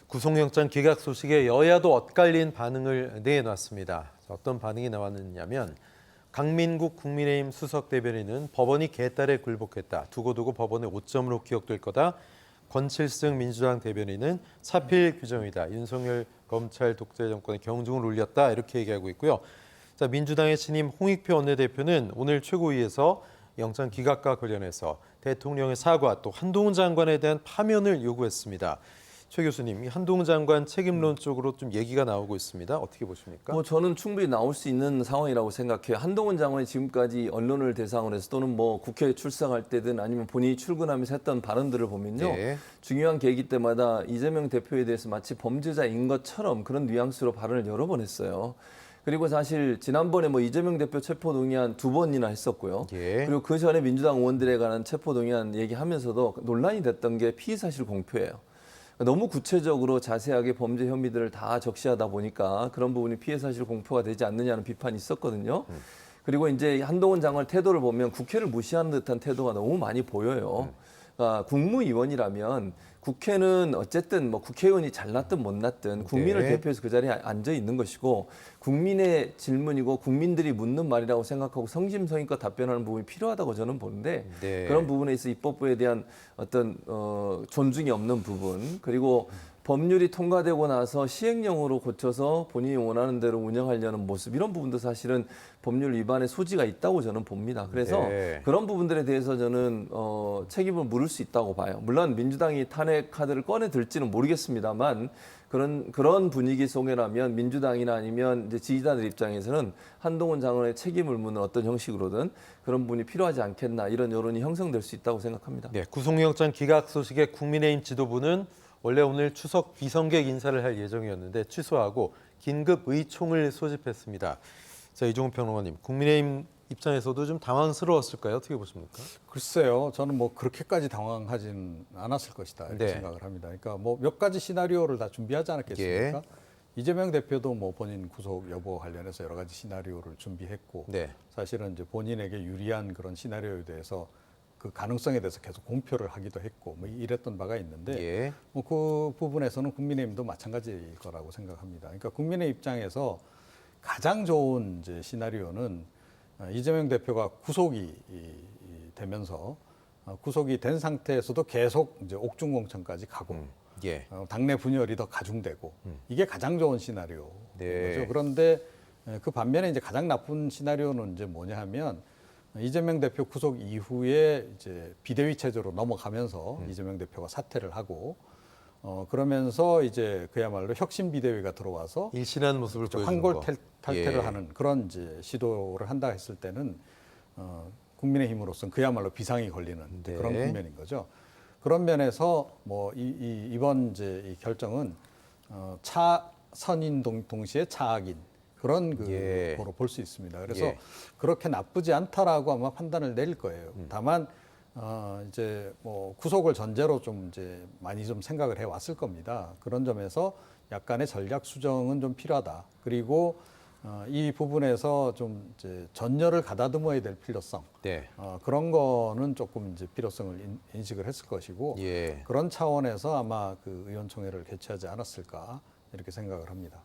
구속영장 기각 소식에 여야도 엇갈린 반응을 내놨습니다. 어떤 반응이 나왔느냐면 강민국 국민의힘 수석 대변인은 법원이 개딸에 굴복했다. 두고두고 법원의 오점으로 기억될 거다. 권칠승 민주당 대변인은 사필 규정이다. 윤석열 검찰 독재 정권의 경중을 울렸다. 이렇게 얘기하고 있고요. 자, 민주당의 신임 홍익표 원내대표는 오늘 최고위에서 영장 기각과 관련해서 대통령의 사과 또 한동훈 장관에 대한 파면을 요구했습니다. 최 교수님, 한동훈 장관 책임론 쪽으로 좀 얘기가 나오고 있습니다. 어떻게 보십니까? 저는 충분히 나올 수 있는 상황이라고 생각해요. 한동훈 장관이 지금까지 언론을 대상으로 해서 또는 국회에 출석할 때든 아니면 본인이 출근하면서 했던 발언들을 보면요. 네. 중요한 계기 때마다 이재명 대표에 대해서 마치 범죄자인 것처럼 그런 뉘앙스로 발언을 여러 번 했어요. 그리고 사실 지난번에 이재명 대표 체포동의안 2번이나 했었고요. 예. 그리고 그 전에 민주당 의원들에 관한 체포동의안 얘기하면서도 논란이 됐던 게 피의사실 공표예요. 너무 구체적으로 자세하게 범죄 혐의들을 다 적시하다 보니까 그런 부분이 피해사실 공표가 되지 않느냐는 비판이 있었거든요. 그리고 이제 한동훈 장관 태도를 보면 국회를 무시하는 듯한 태도가 너무 많이 보여요. 그러니까 국무위원이라면 국회는 어쨌든 국회의원이 잘났든 못났든 국민을 네. 대표해서 그 자리에 앉아 있는 것이고 국민의 질문이고 국민들이 묻는 말이라고 생각하고 성심성의껏 답변하는 부분이 필요하다고 저는 보는데 네. 그런 부분에 있어 입법부에 대한 어떤 존중이 없는 부분 그리고 법률이 통과되고 나서 시행령으로 고쳐서 본인이 원하는 대로 운영하려는 모습 이런 부분도 사실은 법률 위반의 소지가 있다고 저는 봅니다. 그래서 네. 그런 부분들에 대해서 저는 책임을 물을 수 있다고 봐요. 물론 민주당이 탄핵 카드를 꺼내 들지는 모르겠습니다만 그런 분위기 속에라면 민주당이나 아니면 이제 지지자들 입장에서는 한동훈 장관의 책임을 묻는 어떤 형식으로든 그런 분이 필요하지 않겠나 이런 여론이 형성될 수 있다고 생각합니다. 네, 구속영장 기각 소식에 국민의힘 지도부는 원래 오늘 추석 비성객 인사를 할 예정이었는데 취소하고 긴급 의총을 소집했습니다. 자, 이종훈 평론가님, 국민의힘 입장에서도 좀 당황스러웠을까요? 어떻게 보십니까? 글쎄요, 저는 그렇게까지 당황하진 않았을 것이다 이렇게 네. 생각을 합니다. 그러니까 몇 가지 시나리오를 다 준비하지 않았겠습니까? 이재명 대표도 본인 구속 여부 관련해서 여러 가지 시나리오를 준비했고, 네. 사실은 이제 본인에게 유리한 그런 시나리오에 대해서 그 가능성에 대해서 계속 공표를 하기도 했고, 이랬던 바가 있는데, 예. 그 부분에서는 국민의힘도 마찬가지일 거라고 생각합니다. 그러니까 국민의 입장에서 가장 좋은 이제 시나리오는 이재명 대표가 구속이 되면서 구속이 된 상태에서도 계속 이제 옥중공천까지 가고 예. 당내 분열이 더 가중되고 이게 가장 좋은 시나리오인 네. 거죠. 그런데 그 반면에 이제 가장 나쁜 시나리오는 이제 뭐냐 하면 이재명 대표 구속 이후에 이제 비대위 체제로 넘어가면서 이재명 대표가 사퇴를 하고 그러면서 이제 그야말로 혁신 비대위가 들어와서 일신한 모습을 보여주는 황골 거. 탈퇴를 예. 하는 그런 이제 시도를 한다 했을 때는 국민의힘으로서는 그야말로 비상이 걸리는 네. 그런 국면인 거죠. 그런 면에서 이번 이제 이 결정은 차선인 동시에 차악인 그런 예. 거로 볼 수 있습니다. 그래서 예. 그렇게 나쁘지 않다라고 아마 판단을 내릴 거예요. 다만 이제 구속을 전제로 좀 이제 많이 좀 생각을 해 왔을 겁니다. 그런 점에서 약간의 전략 수정은 좀 필요하다. 그리고 이 부분에서 좀 이제 전열을 가다듬어야 될 필요성. 네. 그런 거는 조금 이제 필요성을 인식을 했을 것이고 예. 그런 차원에서 아마 그 의원총회를 개최하지 않았을까 이렇게 생각을 합니다.